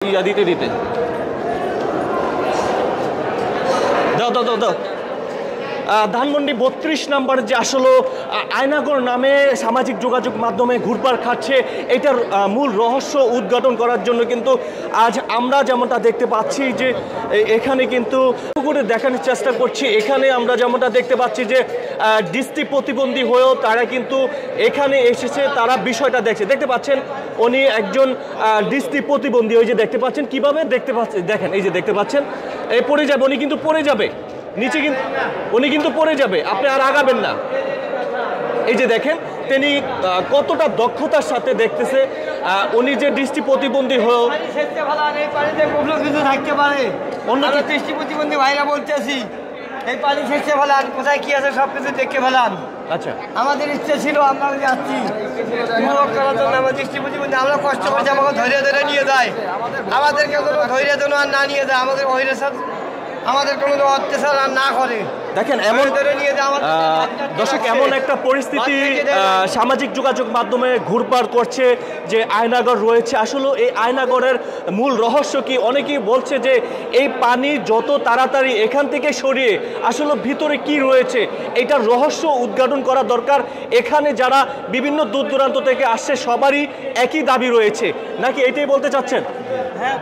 দিতে দিতে দাও দাও দাও দাও ধানমন্ডি ৩২ নম্বর যে আসলে আয়নাগর নামে সামাজিক যোগাযোগ মাধ্যমে ঘুরপাক খাচ্ছে, এটার মূল রহস্য উদ্ঘাটন করার জন্য কিন্তু আজ আমরা যেমনটা দেখতে পাচ্ছি যে এখানে কিন্তু করে দেখানোর চেষ্টা করছি। এখানে আমরা যেমনটা দেখতে পাচ্ছি যে দৃষ্টি প্রতিবন্ধী হয়েও তারা কিন্তু এখানে এসেছে, তারা বিষয়টা দেখতে পাচ্ছেন। উনি একজন দৃষ্টি প্রতিবন্ধী, ওই যে দেখতে পাচ্ছেন কিভাবে দেখতে পাচ্ছেন, দেখেন এই যে দেখতে পাচ্ছেন এই পড়ে যাবে, উনি কিন্তু পড়ে যাবে নিচে, কিন্তু উনি কিন্তু পড়ে যাবে, আপনি আর আগাবেন না। এই যে দেখেন তিনি কতটা দক্ষতার সাথে দেখতেছে, উনি যে দৃষ্টি প্রতিবন্ধী হয়েও থাকতে পারে। অন্য দৃষ্টি প্রতিবন্ধী ভাইরা বলতেছি এই পানি শেষে ফেলান, কোথায় কি আছে সবকিছু দেখে ফেলান। আচ্ছা, আমাদের ইচ্ছে ছিল আমরা যাচ্ছি করার জন্য, আমার দৃষ্টি প্রতিবন্ধী আমরা কষ্ট করছি, আমাকে ধৈর্য ধরে নিয়ে যায়, আমাদেরকে কোনো ধৈর্য যেন আর না নিয়ে যায়, আমাদের আমাদের কোনো অত্যাচার আর না করে। দেখেন এমন দর্শক এমন একটা পরিস্থিতি সামাজিক যোগাযোগ মাধ্যমে ঘুরপাক করছে যে আয়নাগর রয়েছে। আসলে এই আয়নাগরের মূল রহস্য কি? অনেকেই বলছে যে এই পানি যত তাড়াতাড়ি এখান থেকে সরিয়ে আসলে ভিতরে কি রয়েছে এটার রহস্য উদ্ঘাটন করা দরকার। এখানে যারা বিভিন্ন দূর দূরান্ত থেকে আসছে সবারই একই দাবি রয়েছে, নাকি এটাই বলতে চাচ্ছেন? হ্যাঁ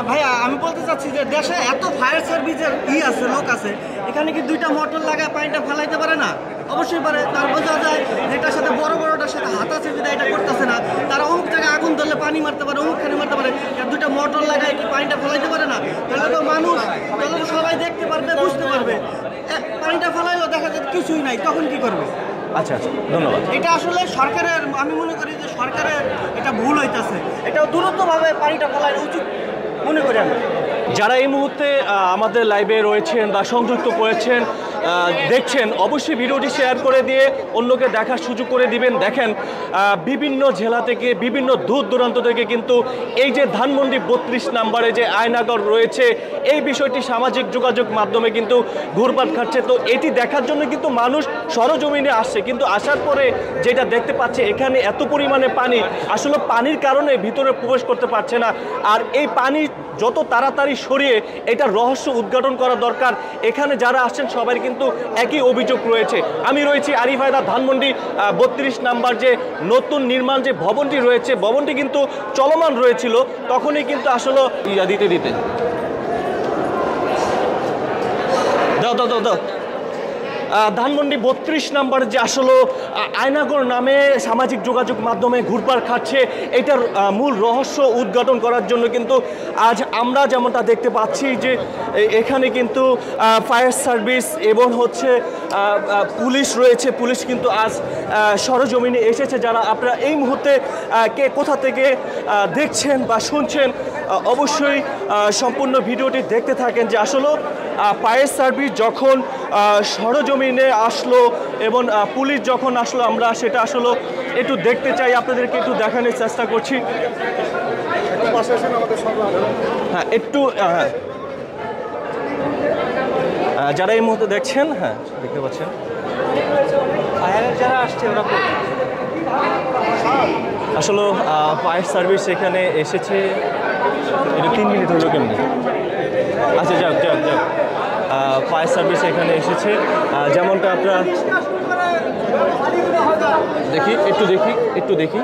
ভাইয়া, আমি বলতে চাচ্ছি যে দেশে এত ফায়ার সার্ভিসের আছে, লোক আছে, এখানে কি দুইটা মোটর লাগায় পানিটা ফেলাইতে পারে না? অবশ্যই পারে। তার বোঝা যায় যেটার সাথে বড়টার সাথে হাত আছে, যদি এটা করতেছে না, তারা অমুক জায়গায় আগুন ধরলে পানি মারতে পারে, অমুকখানে মারতে পারে, দুইটা মোটর লাগায় কি পানিটা ফেলাইতে পারে না? তাহলে তো মানুষ, তাহলে তো সবাই দেখতে পারবে, বুঝতে পারবে। পানিটা ফেলাইলো দেখা যায় কিছুই নাই, তখন কি করবে? আচ্ছা আচ্ছা, ধন্যবাদ। এটা আসলে সরকারের, আমি মনে করি যে সরকারের এটা ভুল হইতেছে, এটা দ্রুতভাবে পানিটা ফেলাই উচিত মনে করি আমি। যারা এই মুহূর্তে আমাদের লাইভে রয়েছেন বা সংযুক্ত করেছেন দেখছেন, অবশ্যই ভিডিওটি শেয়ার করে দিয়ে অন্যকে দেখার সুযোগ করে দিবেন। দেখেন বিভিন্ন জেলা থেকে, বিভিন্ন দূর দূরান্ত থেকে কিন্তু এই যে ধানমন্ডি ৩২ নম্বরে যে আয়নাগর রয়েছে এই বিষয়টি সামাজিক যোগাযোগ মাধ্যমে কিন্তু ঘুরপাক খাচ্ছে। তো এটি দেখার জন্য কিন্তু মানুষ সরজমিনে আসছে, কিন্তু আসার পরে যেটা দেখতে পাচ্ছে এখানে এত পরিমাণে পানি, আসলে পানির কারণে ভিতরে প্রবেশ করতে পারছে না। আর এই পানি যত তাড়াতাড়ি সরিয়ে এটার রহস্য উদ্ঘাটন করা দরকার। এখানে যারা আসছেন সবাই কিন্তু একই অভিযোগ রয়েছে। আমি রয়েছি আরিফ হায়দার, ধানমন্ডি ৩২ নাম্বার যে নতুন নির্মাণ যে ভবনটি রয়েছে, ভবনটি কিন্তু চলমান রয়েছিল, তখনই কিন্তু আসলে দিতে দিতে দাও দাও দাও দাও ধানমন্ডি ৩২ নম্বর যে আসলে আয়নাগর নামে সামাজিক যোগাযোগ মাধ্যমে ঘুরপাক খাচ্ছে, এটার মূল রহস্য উদ্ঘাটন করার জন্য কিন্তু আজ আমরা যেমনটা দেখতে পাচ্ছি যে এখানে কিন্তু ফায়ার সার্ভিস এবং হচ্ছে পুলিশ রয়েছে। পুলিশ কিন্তু আজ সরজমিনে এসেছে। যারা আপনারা এই মুহূর্তে কে কোথা থেকে দেখছেন বা শুনছেন অবশ্যই সম্পূর্ণ ভিডিওটি দেখতে থাকেন যে আসলে ফায়ার সার্ভিস যখন সরজমিনে আসলো এবং পুলিশ যখন আসলো, আমরা সেটা আসলে একটু দেখতে চাই, আপনাদেরকে একটু দেখানোর চেষ্টা করছি। হ্যাঁ একটু যারা এই মুহূর্তে দেখছেন, হ্যাঁ দেখতে পাচ্ছেন ফায়ারের যারা আসছে ওরা আসলে ফায়ার সার্ভিস এখানে এসেছে। এটা 3 মিনিট হলো কেমনি? আচ্ছা যাক যাক যাক, ফায়ার সার্ভিস এখানে এসেছে। যেমনটা আপনারা দেখি একটু দেখি